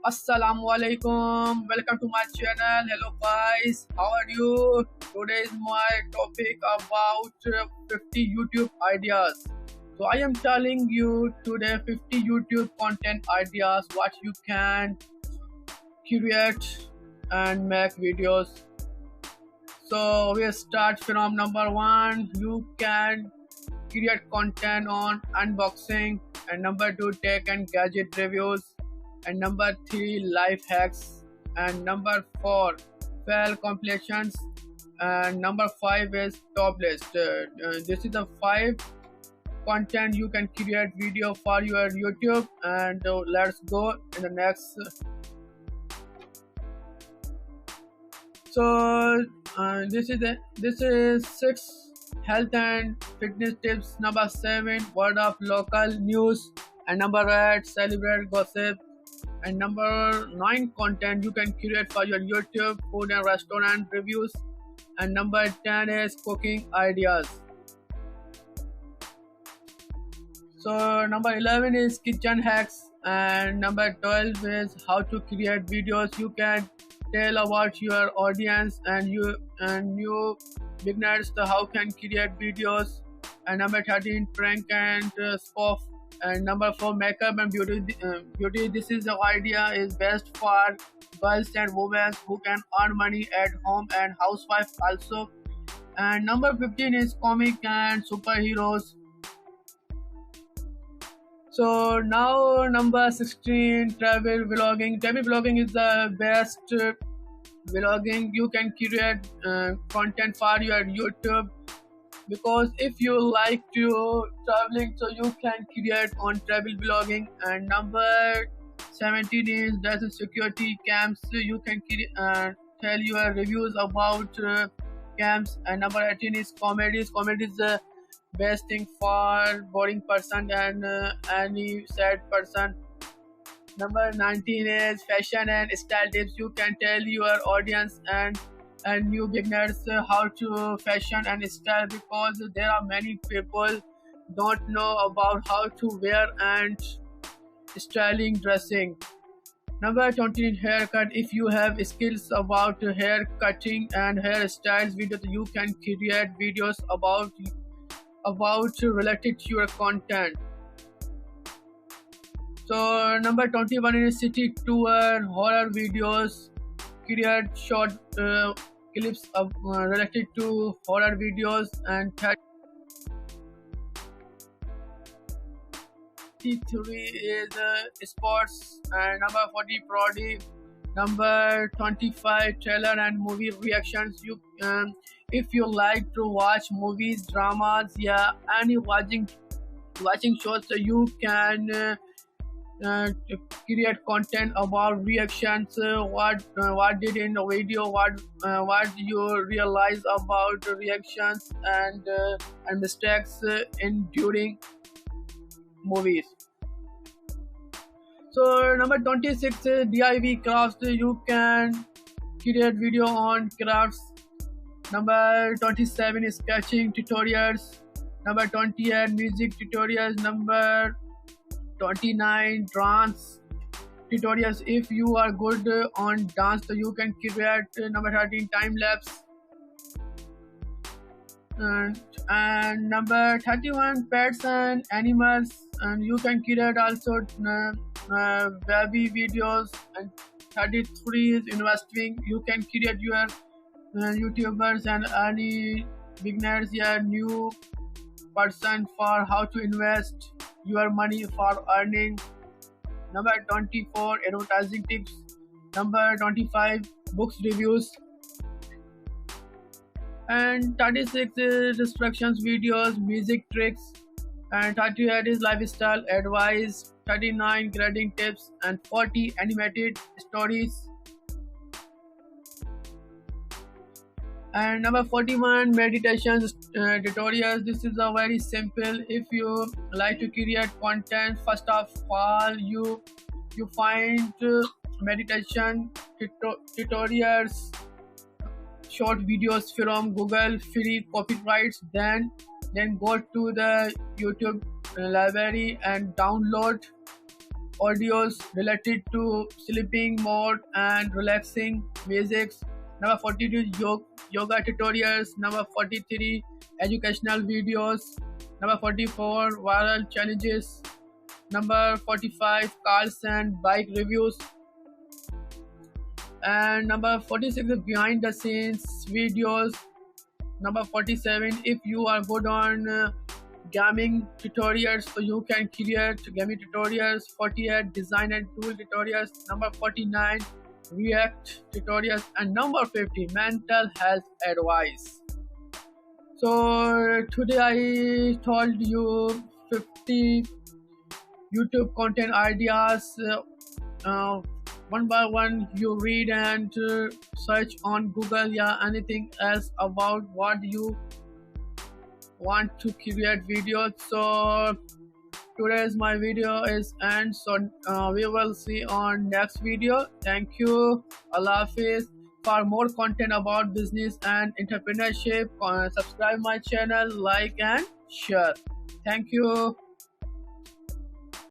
Assalamu alaikum. Welcome to my channel. Hello guys, how are you? Today is my topic about 50 YouTube ideas. So I am telling you today 50 YouTube content ideas what you can create and make videos. So we start from number 1. You can create content on unboxing, and number 2 tech and gadget reviews, and number 3 life hacks, and number 4 fail compilations, and number 5 is top list. This is the 5 content you can create video for your YouTube, and let's go in the next. So this is 6 health and fitness tips, number 7 word of local news, and number 8 celebrate gossip, and number 9 content you can create for your YouTube food and restaurant reviews, and number 10 is cooking ideas. So number 11 is kitchen hacks, and number 12 is how to create videos you can tell about your audience and new beginners how can create videos, and number 13 prank and spoof, and number 4 makeup and beauty. This is the idea is best for girls and women who can earn money at home and housewife also, and number 15 is comic and superheroes. So now number 16 travel vlogging. Travel vlogging is the best vlogging you can create content for your YouTube, because if you like to traveling so you can create on travel vlogging, and number 17 is data security cams. You can tell your reviews about cams, and number 18 is comedies. Comedy is the best thing for boring person and any sad person. Number 19 is fashion and style tips. You can tell your audience and new beginners how to fashion and style, because there are many people don't know about how to wear and styling dressing. Number 20 is haircut. If you have skills about hair cutting and hairstyles videos, you can create videos about related to your content. So number 21 is city tour horror videos. Create short clips of related to horror videos, and 33 is sports, and number 40 parody. Number 25 trailer and movie reactions. You if you like to watch movies, dramas, any watching shows, so you can create content about reactions. What did in the video, what you realize about the reactions and mistakes in during movies. So number 26 is DIY crafts. You can create video on crafts. Number 27 is sketching tutorials. Number 28 music tutorials. Number 29 dance tutorials. If you are good on dance, so you can create. Number 13 time lapse, and number 31 pets and animals, and you can create also baby videos, and 33 is investing. You can create your YouTubers and any beginners, new person for how to invest your money for earning. Number 24 advertising tips. Number 25 books reviews, and 36 is instructions videos, music tricks, and 38 is lifestyle advice, 39 grading tips, and 40 animated stories, and number 41 meditations tutorials. This is a very simple. If you like to create content, first of all you find meditation tutorials, short videos from Google, free copyrights, then go to the YouTube library and download audios related to sleeping mode and relaxing music. Number 42 yoga tutorials. Number 43 educational videos. Number 44 viral challenges. Number 45 cars and bike reviews. And number 46 is behind the scenes videos. Number 47, if you are good on gaming tutorials, so you can create gaming tutorials. 48, design and tool tutorials. Number 49, React tutorials. And number 50, mental health advice. So today I told you 50 YouTube content ideas. One by one you read and search on Google, yeah, anything else about what you want to create videos. So today's my video is end, so we will see on next video. Thank you. Allah Hafiz. For more content about business and entrepreneurship, subscribe my channel, like and share. Thank you.